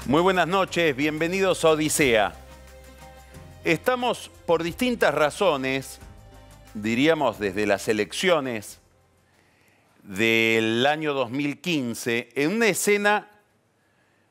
Muy buenas noches, bienvenidos a Odisea. Estamos por distintas razones, diríamos desde las elecciones del año 2015, en una escena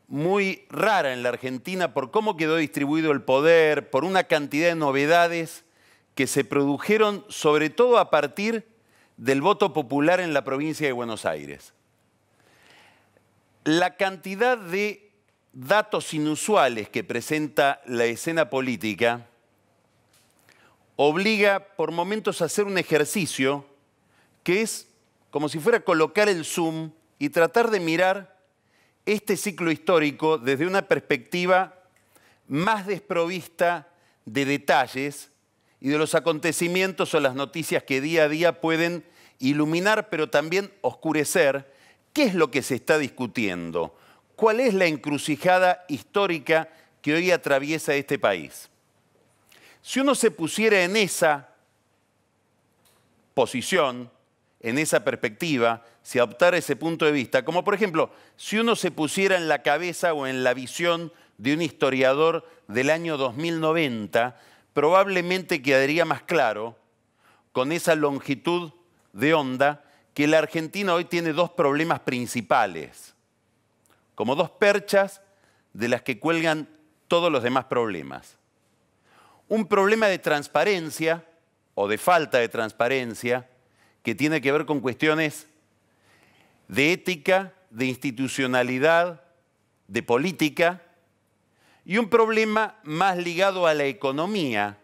muy rara en la Argentina por cómo quedó distribuido el poder, por una cantidad de novedades que se produjeron sobre todo a partir del voto popular en la provincia de Buenos Aires. La cantidad de datos inusuales que presenta la escena política obliga por momentos a hacer un ejercicio que es como si fuera colocar el zoom y tratar de mirar este ciclo histórico desde una perspectiva más desprovista de detalles y de los acontecimientos o las noticias que día a día pueden iluminar pero también oscurecer qué es lo que se está discutiendo. ¿Cuál es la encrucijada histórica que hoy atraviesa este país? Si uno se pusiera en esa posición, en esa perspectiva, si adoptara ese punto de vista, como por ejemplo, si uno se pusiera en la cabeza o en la visión de un historiador del año 2090, probablemente quedaría más claro, con esa longitud de onda, que la Argentina hoy tiene dos problemas principales, como dos perchas de las que cuelgan todos los demás problemas. Un problema de transparencia o de falta de transparencia que tiene que ver con cuestiones de ética, de institucionalidad, de política, y un problema más ligado a la economía,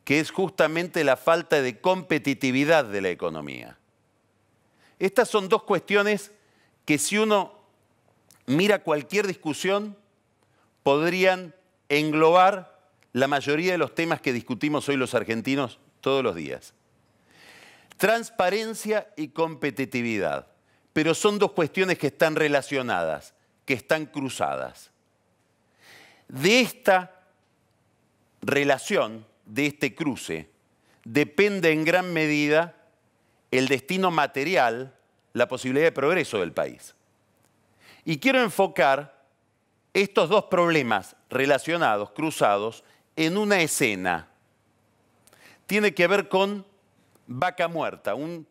que es justamente la falta de competitividad de la economía. Estas son dos cuestiones que si uno mira cualquier discusión, podrían englobar la mayoría de los temas que discutimos hoy los argentinos todos los días. Transparencia y competitividad, pero son dos cuestiones que están relacionadas, que están cruzadas. De esta relación, de este cruce, depende en gran medida el destino material, la posibilidad de progreso del país. Y quiero enfocar estos dos problemas relacionados, cruzados, en una escena. Tiene que ver con Vaca Muerta, un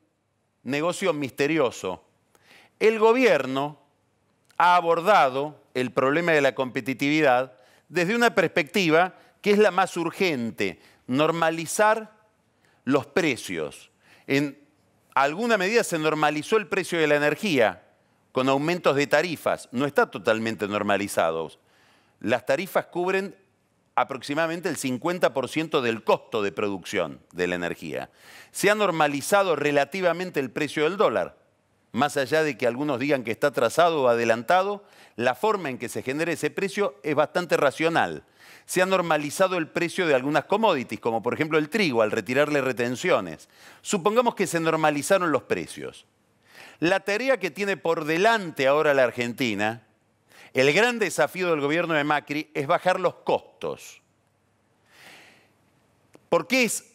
negocio misterioso. El gobierno ha abordado el problema de la competitividad desde una perspectiva que es la más urgente, normalizar los precios. En alguna medida se normalizó el precio de la energía, con aumentos de tarifas. No está totalmente normalizado. Las tarifas cubren aproximadamente el 50% del costo de producción de la energía. Se ha normalizado relativamente el precio del dólar. Más allá de que algunos digan que está atrasado o adelantado, la forma en que se genera ese precio es bastante racional. Se ha normalizado el precio de algunas commodities, como por ejemplo el trigo, al retirarle retenciones. Supongamos que se normalizaron los precios. La tarea que tiene por delante ahora la Argentina, el gran desafío del gobierno de Macri es bajar los costos. ¿Por qué es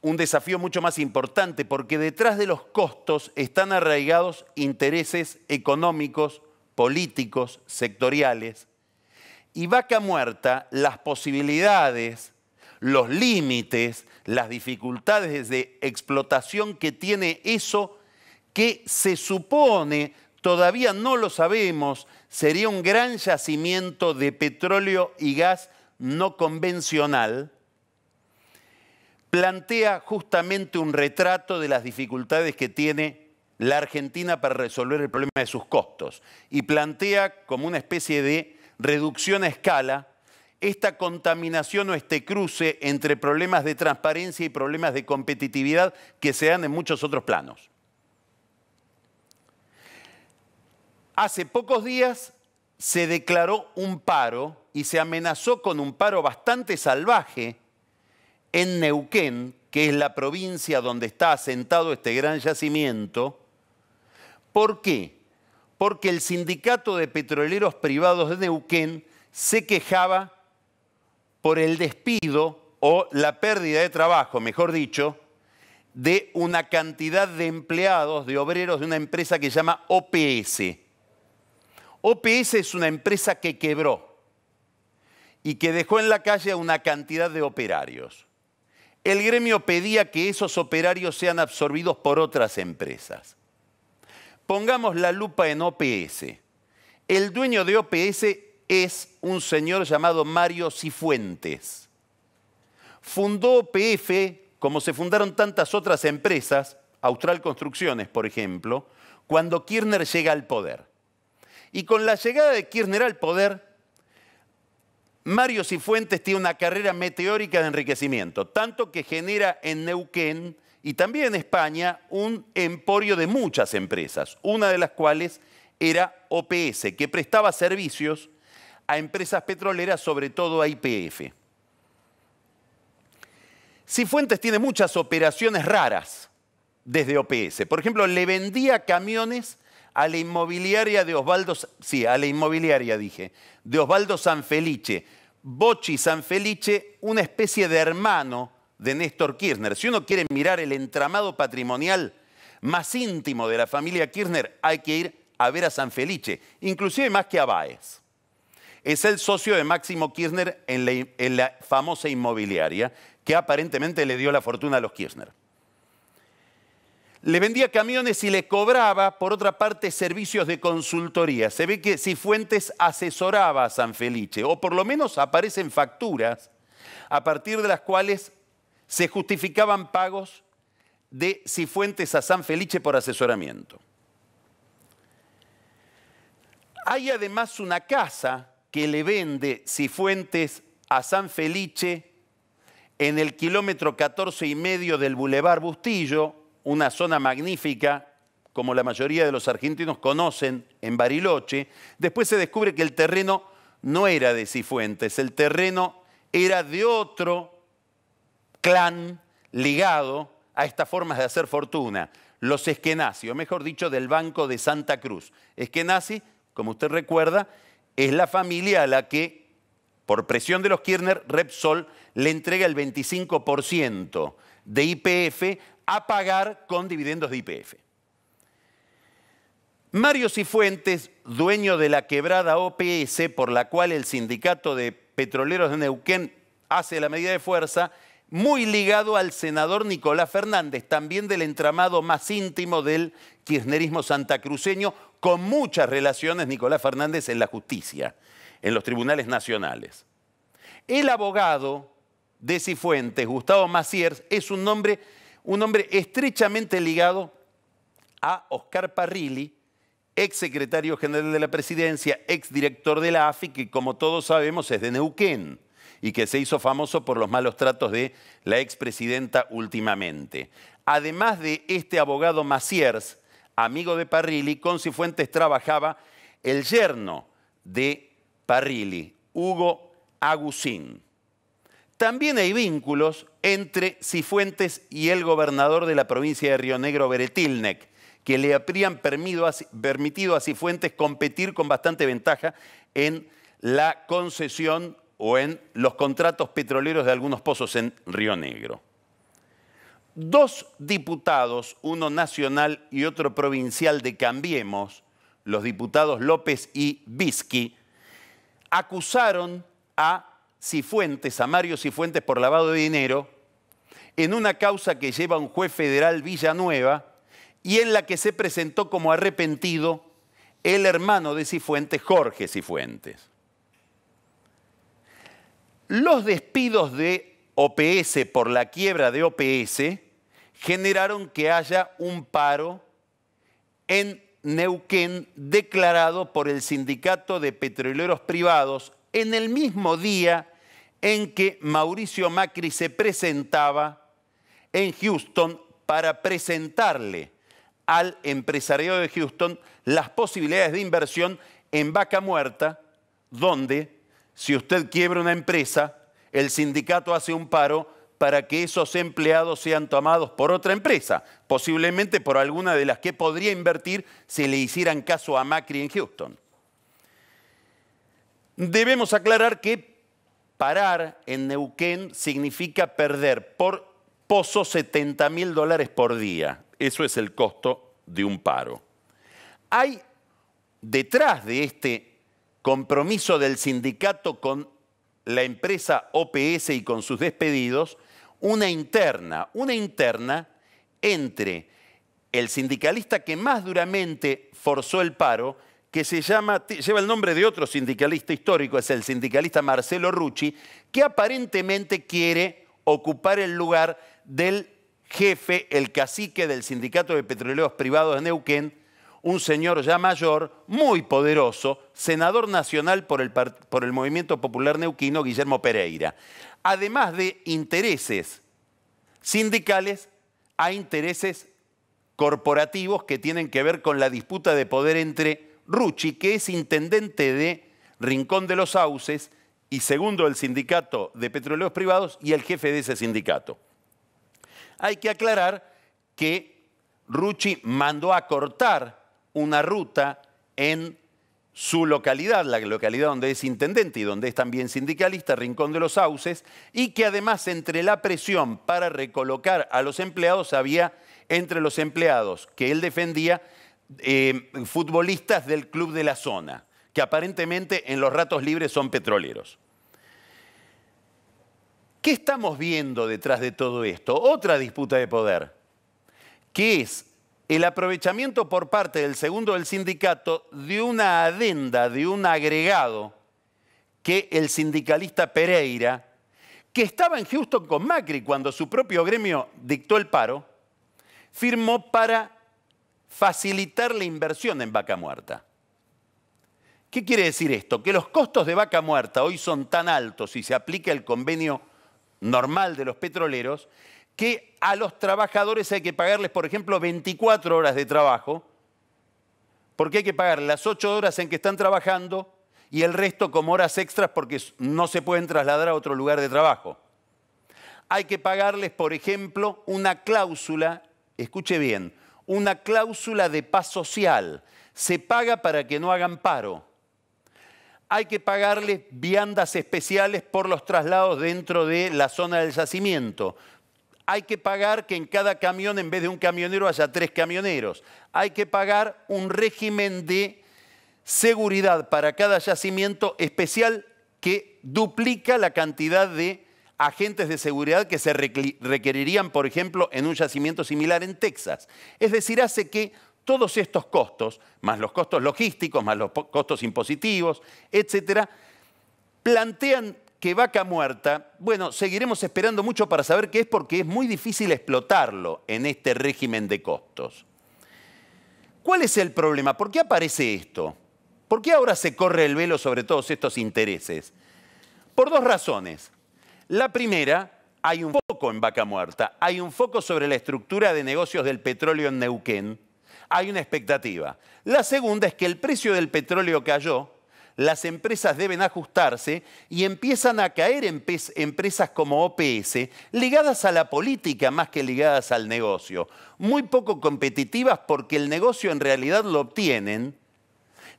un desafío mucho más importante? Porque detrás de los costos están arraigados intereses económicos, políticos, sectoriales. Y Vaca Muerta, las posibilidades, los límites, las dificultades de explotación que tiene eso, que se supone, todavía no lo sabemos, sería un gran yacimiento de petróleo y gas no convencional, plantea justamente un retrato de las dificultades que tiene la Argentina para resolver el problema de sus costos y plantea como una especie de reducción a escala esta contaminación o este cruce entre problemas de transparencia y problemas de competitividad que se dan en muchos otros planos. Hace pocos días se declaró un paro y se amenazó con un paro bastante salvaje en Neuquén, que es la provincia donde está asentado este gran yacimiento. ¿Por qué? Porque el sindicato de petroleros privados de Neuquén se quejaba por el despido o la pérdida de trabajo, mejor dicho, de una cantidad de empleados, de obreros de una empresa que se llama OPS. OPS es una empresa que quebró y que dejó en la calle a una cantidad de operarios. El gremio pedía que esos operarios sean absorbidos por otras empresas. Pongamos la lupa en OPS. El dueño de OPS es un señor llamado Mario Cifuentes. Fundó OPF, como se fundaron tantas otras empresas, Austral Construcciones, por ejemplo, cuando Kirchner llega al poder. Y con la llegada de Kirchner al poder, Mario Cifuentes tiene una carrera meteórica de enriquecimiento, tanto que genera en Neuquén y también en España un emporio de muchas empresas, una de las cuales era OPS, que prestaba servicios a empresas petroleras, sobre todo a YPF. Cifuentes tiene muchas operaciones raras desde OPS. Por ejemplo, le vendía camiones a la inmobiliaria de Osvaldo, de Osvaldo Sanfelice. Bocci Sanfelice, una especie de hermano de Néstor Kirchner. Si uno quiere mirar el entramado patrimonial más íntimo de la familia Kirchner, hay que ir a ver a Sanfelice, inclusive más que a Báez. Es el socio de Máximo Kirchner en la famosa inmobiliaria, que aparentemente le dio la fortuna a los Kirchner. Le vendía camiones y le cobraba, por otra parte, servicios de consultoría. Se ve que Cifuentes asesoraba a Sanfelice, o por lo menos aparecen facturas a partir de las cuales se justificaban pagos de Cifuentes a Sanfelice por asesoramiento. Hay además una casa que le vende Cifuentes a Sanfelice en el kilómetro 14,5 del Boulevard Bustillo, una zona magnífica, como la mayoría de los argentinos conocen, en Bariloche. Después se descubre que el terreno no era de Cifuentes, el terreno era de otro clan ligado a estas formas de hacer fortuna, los Eskenazi, o mejor dicho, del Banco de Santa Cruz. Eskenazi, como usted recuerda, es la familia a la que, por presión de los Kirchner, Repsol le entrega el 25% de YPF a pagar con dividendos de YPF. Mario Cifuentes, dueño de la quebrada OPS, por la cual el sindicato de petroleros de Neuquén hace la medida de fuerza, muy ligado al senador Nicolás Fernández, también del entramado más íntimo del kirchnerismo santacruceño, con muchas relaciones Nicolás Fernández en la justicia, en los tribunales nacionales. El abogado de Cifuentes, Gustavo Maciers, es un hombre estrechamente ligado a Oscar Parrilli, ex secretario general de la Presidencia, ex director de la AFI, que como todos sabemos es de Neuquén y que se hizo famoso por los malos tratos de la expresidenta últimamente. Además de este abogado Maciers, amigo de Parrilli, con Cifuentes trabajaba el yerno de Parrilli, Hugo Agusín. También hay vínculos entre Cifuentes y el gobernador de la provincia de Río Negro, Beretilnec, que le habrían permitido a Cifuentes competir con bastante ventaja en la concesión o en los contratos petroleros de algunos pozos en Río Negro. Dos diputados, uno nacional y otro provincial de Cambiemos, los diputados López y Bisky, acusaron a Mario Cifuentes por lavado de dinero en una causa que lleva un juez federal Villanueva y en la que se presentó como arrepentido el hermano de Cifuentes, Jorge Cifuentes. Los despidos de OPS por la quiebra de OPS generaron que haya un paro en Neuquén declarado por el Sindicato de Petroleros Privados en el mismo día en que Mauricio Macri se presentaba en Houston para presentarle al empresariado de Houston las posibilidades de inversión en Vaca Muerta, donde, si usted quiebra una empresa, el sindicato hace un paro para que esos empleados sean tomados por otra empresa, posiblemente por alguna de las que podría invertir si le hicieran caso a Macri en Houston. Debemos aclarar que parar en Neuquén significa perder por pozo $70.000 por día. Eso es el costo de un paro. Hay detrás de este compromiso del sindicato con la empresa OPS y con sus despedidos, una interna entre el sindicalista que más duramente forzó el paro, que lleva el nombre de otro sindicalista histórico, es el sindicalista Marcelo Rucci, que aparentemente quiere ocupar el lugar del jefe, el cacique del Sindicato de Petroleros Privados de Neuquén, un señor ya mayor, muy poderoso, senador nacional por el Movimiento Popular Neuquino, Guillermo Pereira. Además de intereses sindicales, hay intereses corporativos que tienen que ver con la disputa de poder entre Rucci, que es intendente de Rincón de los Sauces y segundo del Sindicato de Petroleros Privados, y el jefe de ese sindicato. Hay que aclarar que Rucci mandó a cortar una ruta en su localidad, la localidad donde es intendente y donde es también sindicalista, Rincón de los Sauces, y que además entre la presión para recolocar a los empleados había entre los empleados que él defendía futbolistas del club de la zona, que aparentemente en los ratos libres son petroleros. ¿Qué estamos viendo detrás de todo esto? Otra disputa de poder, que es el aprovechamiento por parte del segundo del sindicato de una adenda, de un agregado que el sindicalista Pereira, que estaba en Houston con Macri cuando su propio gremio dictó el paro, firmó para facilitar la inversión en Vaca Muerta. ¿Qué quiere decir esto? Que los costos de Vaca Muerta hoy son tan altos y se aplica el convenio normal de los petroleros, que a los trabajadores hay que pagarles, por ejemplo, 24 horas de trabajo, porque hay que pagarles las 8 horas en que están trabajando y el resto como horas extras porque no se pueden trasladar a otro lugar de trabajo. Hay que pagarles, por ejemplo, una cláusula, escuche bien, una cláusula de paz social. Se paga para que no hagan paro. Hay que pagarles viandas especiales por los traslados dentro de la zona del yacimiento. Hay que pagar que en cada camión, en vez de un camionero, haya 3 camioneros. Hay que pagar un régimen de seguridad para cada yacimiento especial que duplica la cantidad de agentes de seguridad que se requerirían, por ejemplo, en un yacimiento similar en Texas. Es decir, hace que todos estos costos, más los costos logísticos, más los costos impositivos, etcétera, plantean que Vaca Muerta, bueno, seguiremos esperando mucho para saber qué es, porque es muy difícil explotarlo en este régimen de costos. ¿Cuál es el problema? ¿Por qué aparece esto? ¿Por qué ahora se corre el velo sobre todos estos intereses? Por 2 razones. La primera, hay un foco en Vaca Muerta, hay un foco sobre la estructura de negocios del petróleo en Neuquén, hay una expectativa. La segunda es que el precio del petróleo cayó, las empresas deben ajustarse y empiezan a caer empresas como OPS, ligadas a la política más que ligadas al negocio. Muy poco competitivas porque el negocio en realidad lo obtienen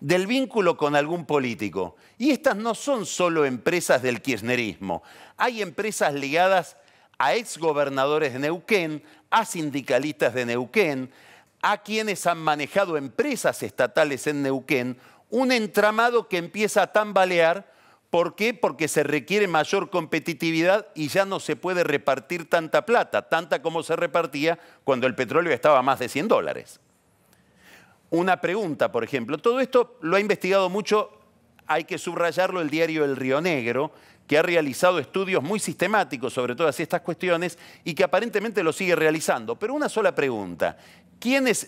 del vínculo con algún político. Y estas no son solo empresas del kirchnerismo. Hay empresas ligadas a exgobernadores de Neuquén, a sindicalistas de Neuquén, a quienes han manejado empresas estatales en Neuquén, un entramado que empieza a tambalear. ¿Por qué? Porque se requiere mayor competitividad y ya no se puede repartir tanta plata, tanta como se repartía cuando el petróleo estaba a más de $100. Una pregunta, por ejemplo, todo esto lo ha investigado mucho, hay que subrayarlo, el diario El Río Negro, que ha realizado estudios muy sistemáticos sobre todas estas cuestiones y que aparentemente lo sigue realizando. Pero una sola pregunta,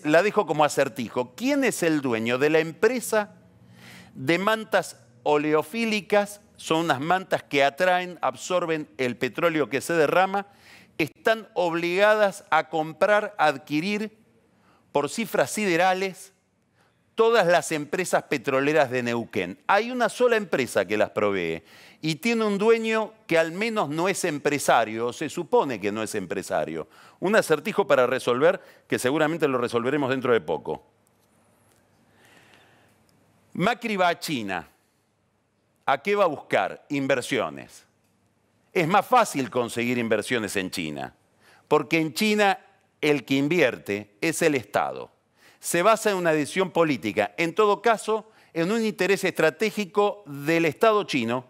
la dejo como acertijo, ¿quién es el dueño de la empresa de mantas oleofílicas? Son unas mantas que atraen, absorben el petróleo que se derrama, están obligadas a comprar, a adquirir por cifras siderales todas las empresas petroleras de Neuquén. Hay una sola empresa que las provee y tiene un dueño que al menos no es empresario, o se supone que no es empresario. Un acertijo para resolver que seguramente lo resolveremos dentro de poco. Macri va a China. ¿A qué va a buscar? Inversiones. Es más fácil conseguir inversiones en China, porque en China el que invierte es el Estado. se basa en una decisión política, en todo caso, en un interés estratégico del Estado chino,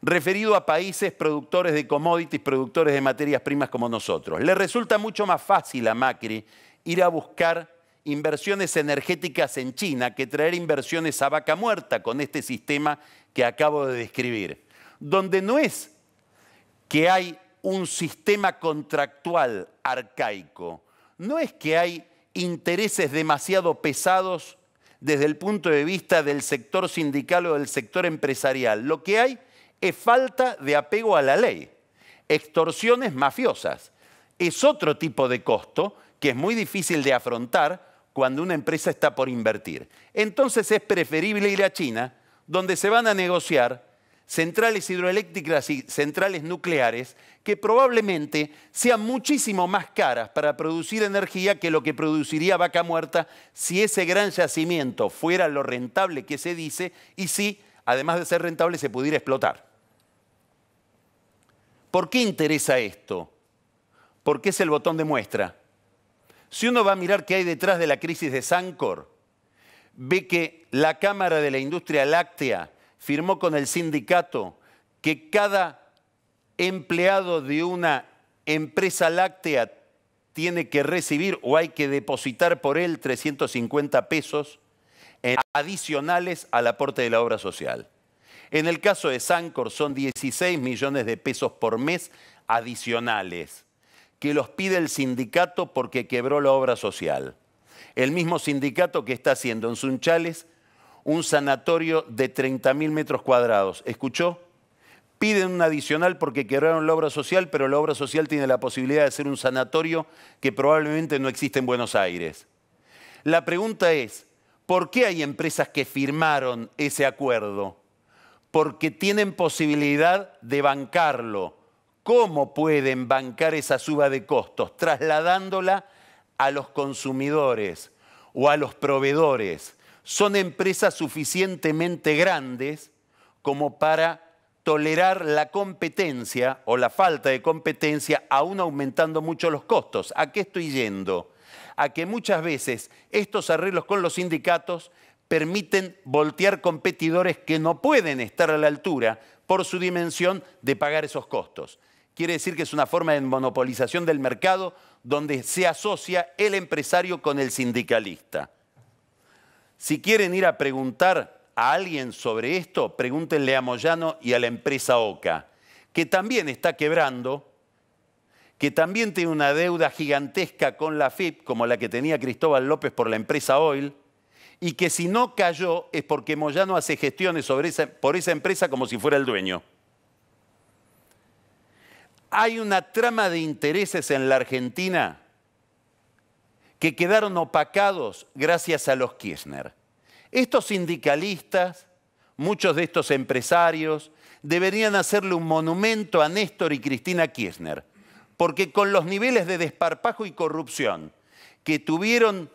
referido a países productores de commodities, productores de materias primas como nosotros. Le resulta mucho más fácil a Macri ir a buscar inversiones energéticas en China que traer inversiones a vaca muerta con este sistema que acabo de describir, donde no es que hay un sistema contractual arcaico, no es que hay intereses demasiado pesados desde el punto de vista del sector sindical o del sector empresarial. Lo que hay es falta de apego a la ley, extorsiones mafiosas. Es otro tipo de costo que es muy difícil de afrontar cuando una empresa está por invertir. Entonces es preferible ir a China, donde se van a negociar centrales hidroeléctricas y centrales nucleares que probablemente sean muchísimo más caras para producir energía que lo que produciría Vaca Muerta si ese gran yacimiento fuera lo rentable que se dice y si, además de ser rentable, se pudiera explotar. ¿Por qué interesa esto? Porque es el botón de muestra. Si uno va a mirar qué hay detrás de la crisis de Sancor, ve que la Cámara de la Industria Láctea firmó con el sindicato que cada empleado de una empresa láctea tiene que recibir o hay que depositar por él 350 pesos adicionales al aporte de la obra social. En el caso de Sancor son 16 millones de pesos por mes adicionales que los pide el sindicato porque quebró la obra social. El mismo sindicato que está haciendo en Sunchales un sanatorio de 30.000 metros cuadrados. ¿Escuchó? Piden un adicional porque quebraron la obra social, pero la obra social tiene la posibilidad de hacer un sanatorio que probablemente no existe en Buenos Aires. La pregunta es, ¿por qué hay empresas que firmaron ese acuerdo? Porque tienen posibilidad de bancarlo. ¿Cómo pueden bancar esa suba de costos? Trasladándola a los consumidores o a los proveedores. Son empresas suficientemente grandes como para tolerar la competencia o la falta de competencia, aún aumentando mucho los costos. ¿A qué estoy yendo? A que muchas veces estos arreglos con los sindicatos permiten voltear competidores que no pueden estar a la altura por su dimensión de pagar esos costos. Quiere decir que es una forma de monopolización del mercado donde se asocia el empresario con el sindicalista. Si quieren ir a preguntar a alguien sobre esto, pregúntenle a Moyano y a la empresa OCA, que también está quebrando, que también tiene una deuda gigantesca con la AFIP, como la que tenía Cristóbal López por la empresa Oil, y que si no cayó es porque Moyano hace gestiones por esa empresa como si fuera el dueño. Hay una trama de intereses en la Argentina que quedaron opacados gracias a los Kirchner. Estos sindicalistas, muchos de estos empresarios, deberían hacerle un monumento a Néstor y Cristina Kirchner, porque con los niveles de desparpajo y corrupción que tuvieron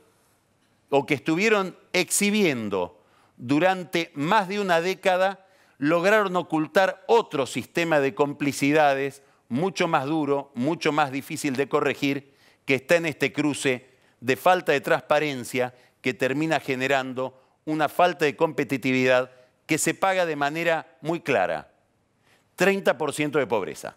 o que estuvieron exhibiendo durante más de una década, lograron ocultar otro sistema de complicidades mucho más duro, mucho más difícil de corregir, que está en este cruce de falta de transparencia que termina generando una falta de competitividad que se paga de manera muy clara. 30% de pobreza.